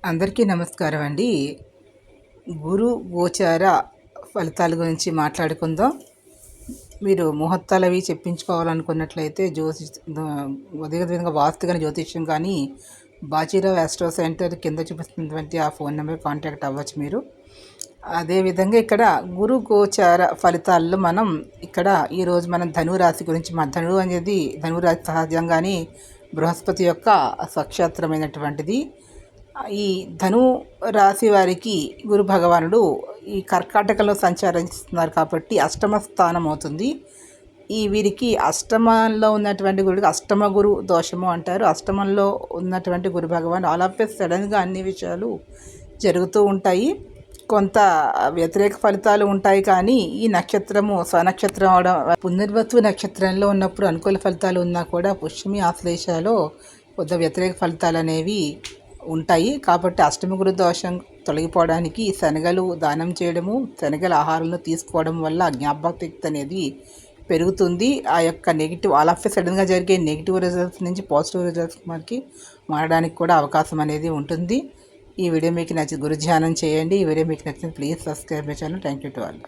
అందరికీ నమస్కారం అండి. గురు గోచార ఫలితాల గురించి మాట్లాడుకుందాం. మీరు ముహూర్తాలు అవి చెప్పించుకోవాలనుకున్నట్లయితే అదేవిధంగా వాస్తు కానీ జ్యోతిష్యం కానీ బాజీరావ్ ఆస్ట్రో సెంటర్ కింద చూపిస్తున్నటువంటి ఆ ఫోన్ నెంబర్ కాంటాక్ట్ అవ్వచ్చు మీరు. అదేవిధంగా ఇక్కడ గురు గోచార ఫలితాల్లో మనం ఈరోజు మనం ధనురాశి గురించి ధనువు అనేది ధనురాశి సహజంగానే బృహస్పతి యొక్క స్వక్షేత్రమైనటువంటిది. ఈ ధను రాశి వారికి గురు భగవానుడు ఈ కర్కాటకంలో సంచరిస్తున్నారు కాబట్టి అష్టమ స్థానం అవుతుంది. వీరికి అష్టమంలో ఉన్నటువంటి గురుడికి అష్టమ గురు దోషము అంటారు. అష్టమంలో ఉన్నటువంటి గురు భగవాన్ ఆల్ ఆఫ్ సడన్గా అన్ని విషయాలు జరుగుతూ ఉంటాయి. కొంత వ్యతిరేక ఫలితాలు ఉంటాయి, కానీ ఈ నక్షత్రము స్వనక్షత్రం అవడం పునర్వసు నక్షత్రంలో ఉన్నప్పుడు అనుకూల ఫలితాలు ఉన్నా కూడా పుష్యమి ఆశ్లేషలో కొంత వ్యతిరేక ఫలితాలు అనేవి ఉంటాయి. కాబట్టి అష్టమి గురు దోషం తొలగిపోవడానికి శనగలు దానం చేయడము, శనగల ఆహారంలో తీసుకోవడం వల్ల జ్ఞాపకశక్తి అనేది పెరుగుతుంది. ఆ యొక్క నెగిటివ్ ఆల్ ఆఫ్ సడన్గా జరిగే నెగిటివ్ రిజల్ట్స్ నుంచి పాజిటివ్ రిజల్ట్స్ మనకి మారడానికి కూడా అవకాశం అనేది ఉంటుంది. ఈ వీడియో మీకు నచ్చి గురు ధ్యానం చేయండి. ఈ వీడియో మీకు నచ్చింది please subscribe my channel. Thank you to all.